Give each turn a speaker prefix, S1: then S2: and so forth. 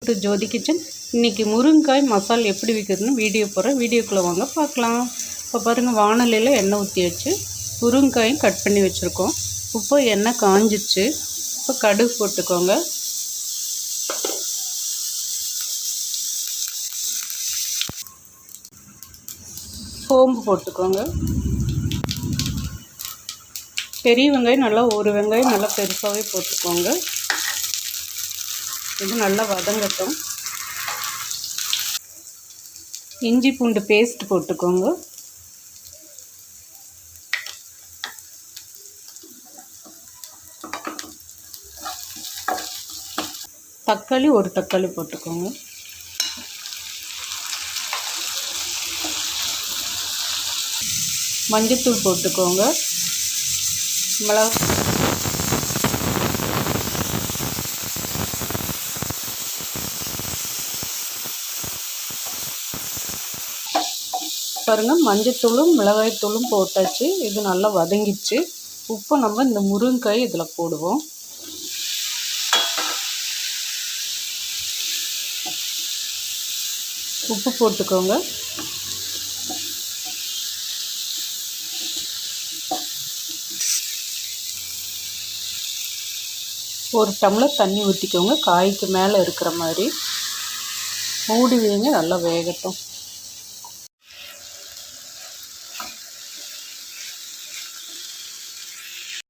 S1: To Jothi kitchen. இன்றைக்கி முருங்கைக்காய் மசால் எப்படி விற்கிறதுன்னு வீடியோ போடுறேன். வீடியோக்குள்ளே வாங்க பார்க்கலாம். இப்போ பாருங்கள், வானலியில் எண்ணெய் ஊற்றி வச்சு முருங்கைக்காயும் கட் பண்ணி வச்சுருக்கோம். இப்போ எண்ணெய் காஞ்சிச்சு. இப்போ கடுகு போட்டுக்கோங்க. சோம்பு போட்டுக்கோங்க. பெரிய வெங்காயம் நல்லா ஒரு வெங்காயம் நல்லா பெருசாகவே போட்டுக்கோங்க. இது நல்லா வதங்கட்டும். இஞ்சி பூண்டு பேஸ்ட் போட்டுக்கோங்க. தக்காளி ஒரு தக்காளி போட்டுக்கோங்க. மஞ்சள்தூள் போட்டுக்கோங்க. மிளகு பாருங்கள், மஞ்சத்தூளும் மிளகாய்த்தூளும் போட்டாச்சு. இது நல்லா வதங்கிடுச்சு. உப்பு நம்ம இந்த முருங்கைக்காய் இதில் போடுவோம். உப்பு போட்டுக்கோங்க. ஒரு டம்ளர் தண்ணி ஊற்றிக்கோங்க. காய்க்கு மேலே இருக்கிற மாதிரி மூடி வைங்க, நல்லா வேகட்டும்.